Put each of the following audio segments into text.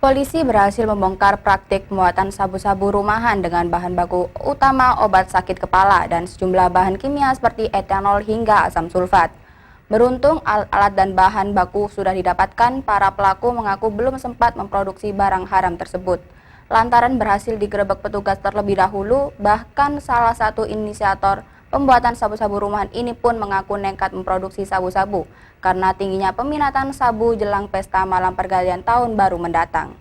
Polisi berhasil membongkar praktik pembuatan sabu-sabu rumahan dengan bahan baku utama obat sakit kepala dan sejumlah bahan kimia seperti etanol hingga asam sulfat. Beruntung alat dan bahan baku sudah didapatkan, para pelaku mengaku belum sempat memproduksi barang haram tersebut. Lantaran berhasil digerebek petugas terlebih dahulu, bahkan salah satu inisiator pembuatan sabu-sabu rumahan ini pun mengaku nekat memproduksi sabu-sabu karena tingginya peminatan sabu jelang pesta malam pergantian tahun baru mendatang.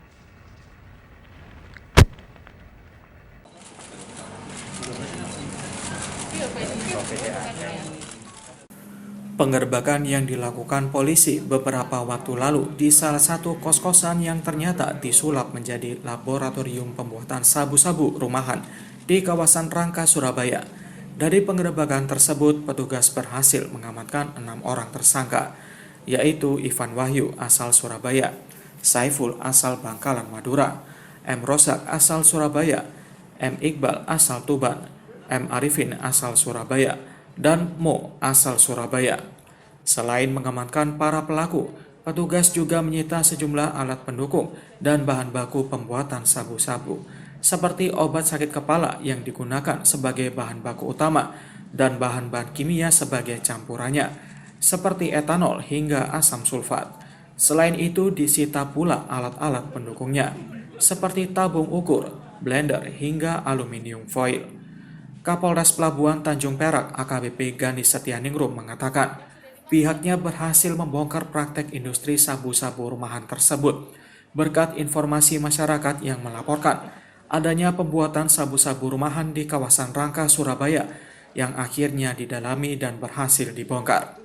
Penggerbekan yang dilakukan polisi beberapa waktu lalu di salah satu kos-kosan yang ternyata disulap menjadi laboratorium pembuatan sabu-sabu rumahan di kawasan Rangka, Surabaya. Dari penggerbekan tersebut, petugas berhasil mengamankan 6 orang tersangka, yaitu Ivan Wahyu asal Surabaya, Saiful asal Bangkalan, Madura, M. Rosak asal Surabaya, M. Iqbal asal Tuban, M. Arifin asal Surabaya, dan Mo asal Surabaya. Selain mengamankan para pelaku, petugas juga menyita sejumlah alat pendukung dan bahan baku pembuatan sabu-sabu, seperti obat sakit kepala yang digunakan sebagai bahan baku utama dan bahan-bahan kimia sebagai campurannya, seperti etanol hingga asam sulfat. Selain itu, disita pula alat-alat pendukungnya, seperti tabung ukur, blender, hingga aluminium foil. Kapolres Pelabuhan Tanjung Perak AKBP Gani Setianingrum mengatakan pihaknya berhasil membongkar praktek industri sabu-sabu rumahan tersebut berkat informasi masyarakat yang melaporkan adanya pembuatan sabu-sabu rumahan di kawasan Rangka, Surabaya yang akhirnya didalami dan berhasil dibongkar.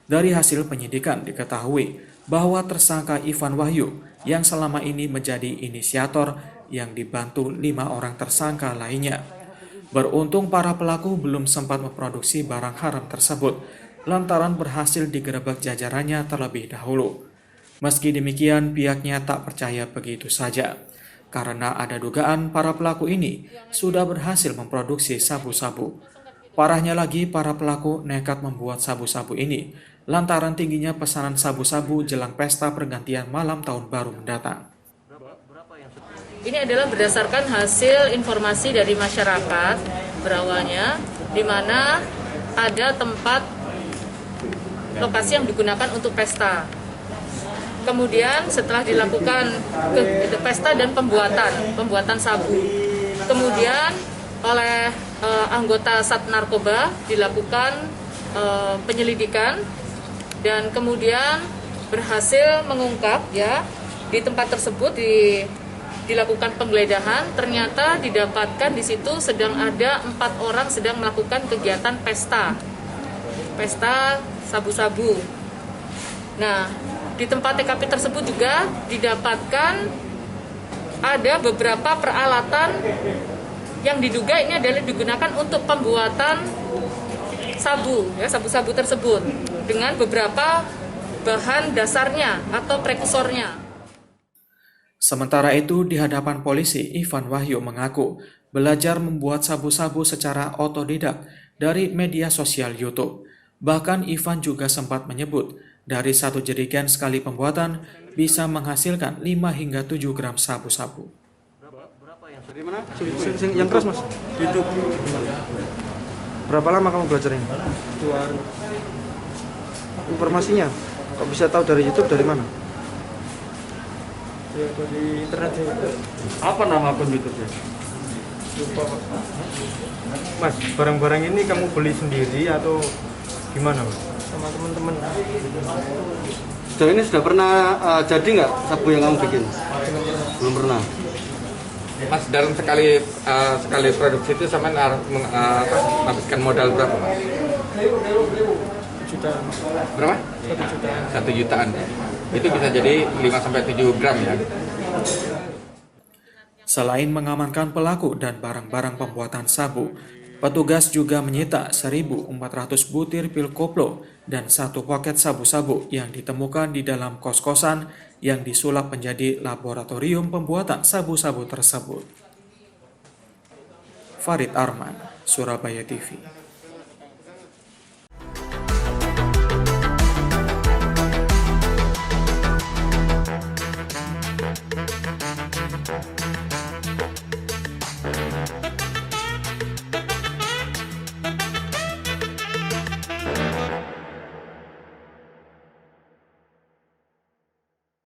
Dari hasil penyidikan diketahui bahwa tersangka Ivan Wahyu yang selama ini menjadi inisiator yang dibantu 5 orang tersangka lainnya. Beruntung para pelaku belum sempat memproduksi barang haram tersebut, lantaran berhasil digerebek jajarannya terlebih dahulu. Meski demikian, pihaknya tak percaya begitu saja, karena ada dugaan para pelaku ini sudah berhasil memproduksi sabu-sabu. Parahnya lagi, para pelaku nekat membuat sabu-sabu ini, lantaran tingginya pesanan sabu-sabu jelang pesta pergantian malam tahun baru mendatang. Ini adalah berdasarkan hasil informasi dari masyarakat berawalnya, di mana ada tempat lokasi yang digunakan untuk pesta. Kemudian setelah dilakukan pesta dan pembuatan sabu, kemudian oleh anggota Sat Narkoba dilakukan penyelidikan dan kemudian berhasil mengungkap ya di tempat tersebut dilakukan penggeledahan, ternyata didapatkan di situ sedang ada 4 orang sedang melakukan kegiatan pesta sabu-sabu. Nah, di tempat TKP tersebut juga didapatkan ada beberapa peralatan yang diduga ini adalah digunakan untuk pembuatan sabu, ya, sabu-sabu tersebut dengan beberapa bahan dasarnya atau prekursornya. Sementara itu, di hadapan polisi, Ivan Wahyu mengaku belajar membuat sabu-sabu secara otodidak dari media sosial YouTube. Bahkan Ivan juga sempat menyebut dari satu jerigen sekali pembuatan bisa menghasilkan 5 hingga 7 gram sabu-sabu. Dari mana? Yang keras, Mas? YouTube. Berapa lama kamu belajarnya? 2 hari. Informasinya, kok bisa tahu dari YouTube, dari mana? Ya, dari internet juga. Apa nama akun YouTube-nya? Lupa, Pak. Mas, barang-barang ini kamu beli sendiri atau gimana, Mas? Sama teman-teman. Sejauh ini sudah pernah jadi nggak sabu yang kamu bikin? Belum pernah. Mas, dalam sekali produksi itu sama menghabiskan modal berapa, Mas? 1 juta. Berapa? 1 jutaan. 1 jutaan. Itu bisa jadi 5-7 gram ya. Selain mengamankan pelaku dan barang-barang pembuatan sabu, petugas juga menyita 1.400 butir pil koplo dan 1 paket sabu-sabu yang ditemukan di dalam kos-kosan yang disulap menjadi laboratorium pembuatan sabu-sabu tersebut. Farid Arman, Surabaya TV.